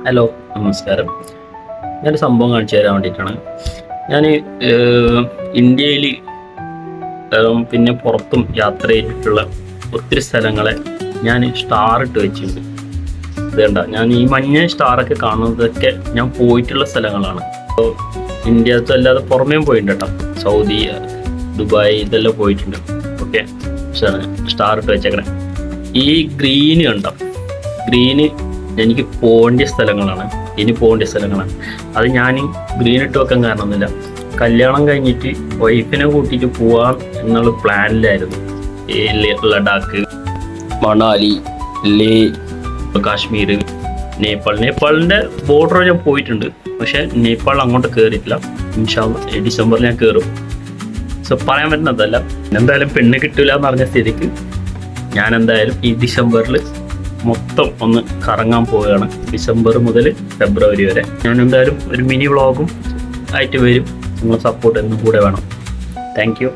Hello, നമസ്കാരം. ഞാനൊരു സംഭവം കാണിച്ചു തരാൻ വേണ്ടിയിട്ടാണ്. ഞാൻ ഇന്ത്യയിൽ പിന്നെ പുറത്തും യാത്ര ചെയ്തിട്ടുള്ള ഒത്തിരി സ്ഥലങ്ങളെ ഞാൻ സ്റ്റാർ ഇട്ട് വെച്ചിട്ടുണ്ട്. ഇതേണ്ട, ഞാൻ ഈ മഞ്ഞ സ്റ്റാറൊക്കെ കാണുന്നതൊക്കെ ഞാൻ പോയിട്ടുള്ള സ്ഥലങ്ങളാണ്. അപ്പോൾ ഇന്ത്യത്ത് അല്ലാതെ പുറമേയും പോയിട്ടുണ്ട് കേട്ടോ. സൗദി, ദുബായ് ഇതെല്ലാം പോയിട്ടുണ്ട്. ഓക്കെ, സ്റ്റാർ ഇട്ട് വെച്ചേക്കണേ. ഈ ഗ്രീന് കണ്ടോ, ഗ്രീന് എനിക്ക് പോകേണ്ട സ്ഥലങ്ങളാണ്, ഇനി പോകേണ്ട സ്ഥലങ്ങളാണ്. അത് ഞാൻ ഗ്രീൻ ഇട്ട് വെക്കാൻ കാരണമൊന്നുമില്ല. കല്യാണം കഴിഞ്ഞിട്ട് വൈഫിനെ കൂട്ടിയിട്ട് പോവാൻ എന്നുള്ള പ്ലാനിലായിരുന്നു. ഈ ലഡാക്ക്, മണാലി, ലേ, കാശ്മീർ, നേപ്പാളിൻ്റെ ബോർഡർ ഞാൻ പോയിട്ടുണ്ട്. പക്ഷേ നേപ്പാൾ അങ്ങോട്ട് കയറിയിട്ടില്ല. ഇൻഷാ അല്ലാഹ് ഡിസംബറിൽ ഞാൻ കയറും. സോ പറയാൻ പറ്റുന്നതല്ല. എന്തായാലും പെണ്ണ് കിട്ടില്ല എന്ന് പറഞ്ഞ സ്ഥിതിക്ക് ഞാൻ എന്തായാലും ഈ ഡിസംബറിൽ മൊത്തം ഒന്ന് കറങ്ങാൻ പോവുകയാണ്. ഡിസംബർ മുതൽ ഫെബ്രുവരി വരെ ഞാൻ എന്തായാലും ഒരു മിനി വ്ളോഗും ആയിട്ട് വരും. നിങ്ങളുടെ സപ്പോർട്ട് എന്നും കൂടെ വേണം. Thank you.